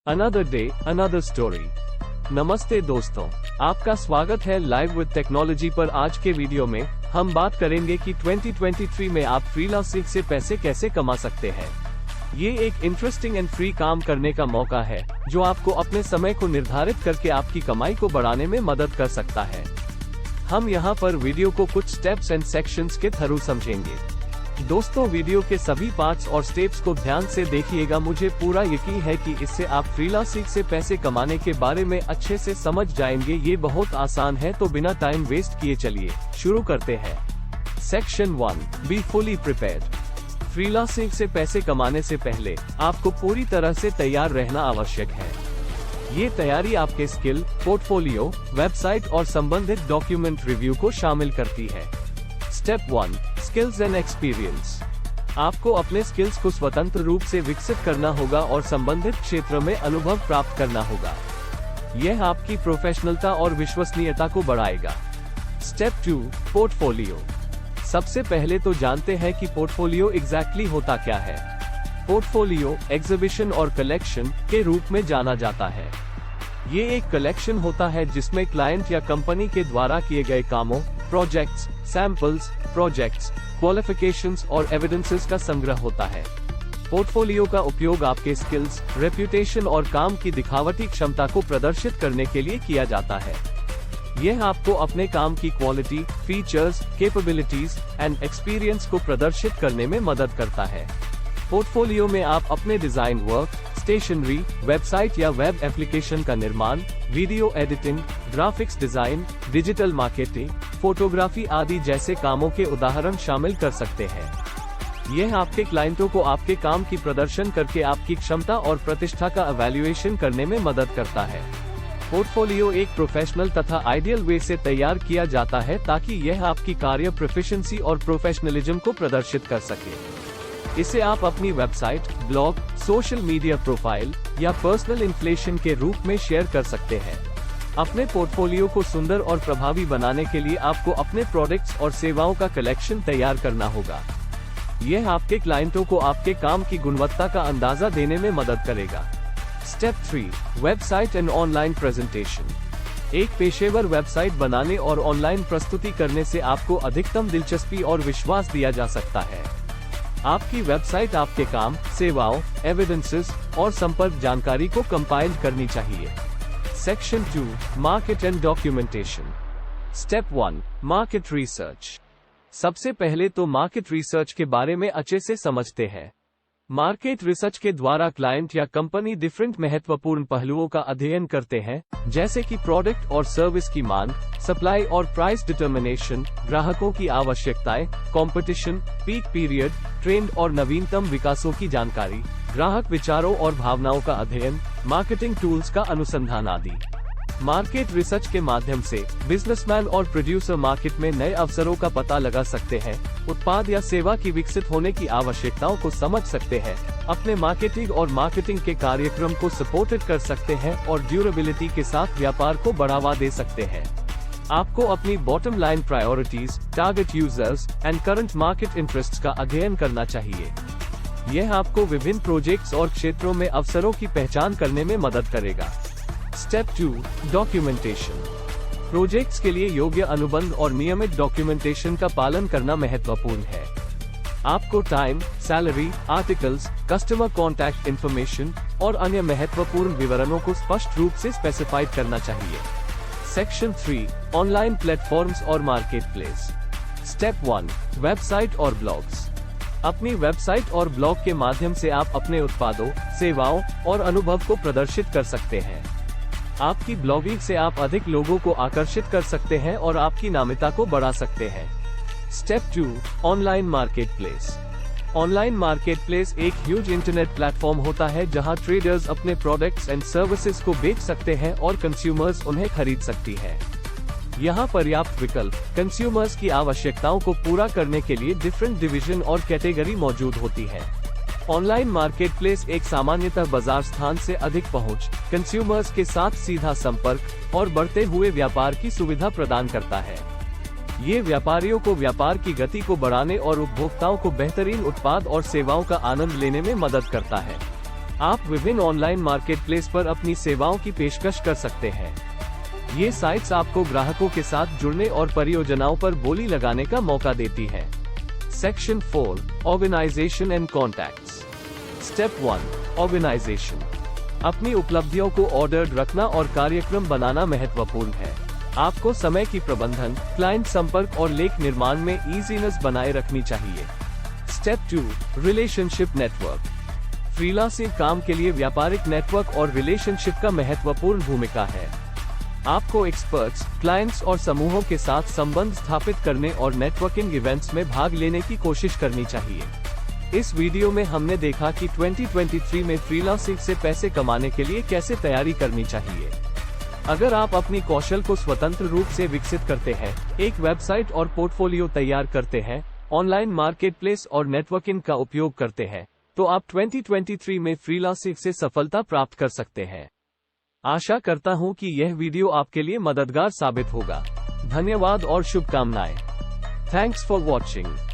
Another day another story. नमस्ते दोस्तों, आपका स्वागत है लाइव विद टेक्नोलॉजी पर। आज के वीडियो में हम बात करेंगे कि 2023 में आप फ्रीलांसिंग से पैसे कैसे कमा सकते हैं। ये एक इंटरेस्टिंग एंड फ्री काम करने का मौका है जो आपको अपने समय को निर्धारित करके आपकी कमाई को बढ़ाने में मदद कर सकता है। हम यहाँ पर वीडियो को कुछ स्टेप्स एंड सेक्शंस के थ्रू समझेंगे। दोस्तों, वीडियो के सभी पार्ट्स और स्टेप्स को ध्यान से देखिएगा। मुझे पूरा यकीन है कि इससे आप फ्रीलांसिंग से पैसे कमाने के बारे में अच्छे से समझ जाएंगे। ये बहुत आसान है, तो बिना टाइम वेस्ट किए चलिए शुरू करते हैं। Section 1, be fully prepared. Freelancing से पैसे कमाने से पहले आपको पूरी तरह से तैयार रहना आवश्यक है। ये तैयारी आपके स्किल, पोर्टफोलियो, वेबसाइट और संबंधित डॉक्यूमेंट रिव्यू को शामिल करती है। Step 1, skills and experience. आपको अपने स्किल्स को स्वतंत्र रूप से विकसित करना होगा और संबंधित क्षेत्र में अनुभव प्राप्त करना होगा। यह आपकी प्रोफेशनलता और विश्वसनीयता को बढ़ाएगा। Step 2, portfolio. सबसे पहले तो जानते हैं कि पोर्टफोलियो एग्जैक्टली होता क्या है। पोर्टफोलियो एग्जीबिशन और कलेक्शन के रूप में जाना जाता है। ये एक कलेक्शन होता है जिसमें क्लाइंट या कंपनी के द्वारा किए गए कामों, प्रोजेक्ट्स, सैंपल्स, प्रोजेक्ट्स, क्वालिफिकेशंस और एविडेंसेस का संग्रह होता है। पोर्टफोलियो का उपयोग आपके स्किल्स, रेप्यूटेशन और काम की दिखावटी क्षमता को प्रदर्शित करने के लिए किया जाता है। यह आपको अपने काम की quality, features, capabilities and experience को प्रदर्शित करने में मदद करता है। पोर्टफोलियो में आप अपने डिजाइन वर्क, स्टेशनरी, वेबसाइट या वेब एप्लीकेशन का निर्माण, video editing, graphics design, digital marketing, photography आदि जैसे कामों के उदाहरण शामिल कर सकते हैं। यह आपके क्लाइंटों को आपके काम की प्रदर्शन करके आपकी क्षमता और प्रतिष्ठा का इवैल्यूएशन करने में मदद करता है। पोर्टफोलियो एक प्रोफेशनल तथा आइडियल वे से तैयार किया जाता है ताकि यह आपकी कार्य प्रोफिशिएंसी और प्रोफेशनलिज्म को प्रदर्शित कर सके। इसे आप अपनी website, blog, social media profile या पर्सनल इन्फ्लेशन के रूप में शेयर कर सकते हैं। अपने पोर्टफोलियो को सुंदर और प्रभावी बनाने के लिए आपको अपने प्रोडक्ट्स और सेवाओं का कलेक्शन तैयार करना होगा। यह आपके क्लाइंटों को आपके काम की गुणवत्ता का अंदाजा देने में मदद करेगा। Step 3, website and online presentation. एक पेशेवर वेबसाइट बनाने और ऑनलाइन प्रस्तुति करने से आपको अधिकतम दिलचस्पी और विश्वास दिया जा सकता है। आपकी वेबसाइट आपके काम, सेवाओं, एविडेंसेस और संपर्क जानकारी को कंपाइल करनी चाहिए। Section 2, market and documentation. Step 1, market research. सबसे पहले तो मार्केट रिसर्च के बारे में अच्छे से समझते हैं। मार्केट रिसर्च के द्वारा क्लाइंट या कंपनी डिफरेंट महत्वपूर्ण पहलुओं का अध्ययन करते हैं, जैसे कि प्रोडक्ट और सर्विस की मांग, सप्लाई और प्राइस डिटर्मिनेशन, ग्राहकों की आवश्यकताएं, कंपटीशन, पीक पीरियड, ट्रेंड और नवीनतम विकासों की जानकारी, ग्राहक विचारों और भावनाओं का अध्ययन, मार्केटिंग टूल्स का अनुसंधान आदि। मार्केट रिसर्च के माध्यम से बिजनेसमैन और प्रोड्यूसर मार्केट में नए अवसरों का पता लगा सकते हैं, उत्पाद या सेवा की विकसित होने की आवश्यकताओं को समझ सकते हैं, अपने मार्केटिंग और मार्केटिंग के कार्यक्रम को सपोर्टेड कर सकते हैं और ड्यूरेबिलिटी के साथ व्यापार को बढ़ावा दे सकते हैं। आपको अपनी bottom line priorities, target users and current market interests का अध्ययन करना चाहिए। यह आपको विभिन्न प्रोजेक्ट्स और क्षेत्रों में अवसरों की पहचान करने में मदद करेगा। Step 2, documentation. प्रोजेक्ट्स के लिए योग्य अनुबंध और नियमित डॉक्यूमेंटेशन का पालन करना महत्वपूर्ण है। आपको time, salary, articles, customer contact information और अन्य महत्वपूर्ण विवरणों को स्पष्ट रूप से स्पेसिफाइड करना चाहिए। सेक्शन 3, ऑनलाइन प्लेटफॉर्म्स और मार्केट प्लेस। स्टेप 1, वेबसाइट और ब्लॉग्स। अपनी वेबसाइट और ब्लॉग के माध्यम से आप अपने उत्पादों, सेवाओं और अनुभव को प्रदर्शित कर सकते हैं। आपकी ब्लॉगिंग से आप अधिक लोगों को आकर्षित कर सकते हैं और आपकी नामिता को बढ़ा सकते हैं। Step 2, online market place. Online market place एक ह्यूज इंटरनेट प्लेटफॉर्म होता है जहां ट्रेडर्स अपने प्रोडक्ट्स एंड सर्विसेज को बेच सकते हैं और कंज्यूमर्स उन्हें खरीद सकती है। यहाँ पर्याप्त विकल्प, कंज्यूमर्स की आवश्यकताओं को पूरा करने के लिए डिफरेंट डिवीजन और कैटेगरी मौजूद होती है। ऑनलाइन मार्केट प्लेस एक सामान्यतः बाजार स्थान से अधिक पहुंच, कंज्यूमर्स के साथ सीधा संपर्क और बढ़ते हुए व्यापार की सुविधा प्रदान करता है। ये व्यापारियों को व्यापार की गति को बढ़ाने और उपभोक्ताओं को बेहतरीन उत्पाद और सेवाओं का आनंद लेने में मदद करता है। आप विभिन्न ऑनलाइन मार्केटप्लेस पर अपनी सेवाओं की पेशकश कर सकते हैं। ये साइट्स आपको ग्राहकों के साथ जुड़ने और परियोजनाओं पर बोली लगाने का मौका देती है। Section 4, organisation and contacts. Step 1, organisation. अपनी उपलब्धियों को ऑर्डर्ड रखना और कार्यक्रम बनाना महत्वपूर्ण है। आपको समय की प्रबंधन, क्लाइंट संपर्क और लेख निर्माण में ईजीनेस बनाए रखनी चाहिए। Step 2, relationship network. फ्रीलांसिंग काम के लिए व्यापारिक नेटवर्क और रिलेशनशिप का महत्वपूर्ण भूमिका है। आपको एक्सपर्ट्स, क्लाइंट्स और समूहों के साथ संबंध स्थापित करने और नेटवर्किंग इवेंट्स में भाग लेने की कोशिश करनी चाहिए। इस वीडियो में हमने देखा कि 2023 में फ्रीलांसिंग से पैसे कमाने के लिए कैसे तैयारी करनी चाहिए। अगर आप अपनी कौशल को स्वतंत्र रूप से विकसित करते हैं, एक वेबसाइट और पोर्टफोलियो तैयार करते हैं, ऑनलाइन मार्केटप्लेस और नेटवर्किंग का उपयोग करते हैं, तो आप 2023 में फ्रीलांसिंग से सफलता प्राप्त कर सकते हैं। आशा करता हूं कि यह वीडियो आपके लिए मददगार साबित होगा। धन्यवाद और शुभकामनाएं। Thanks for watching.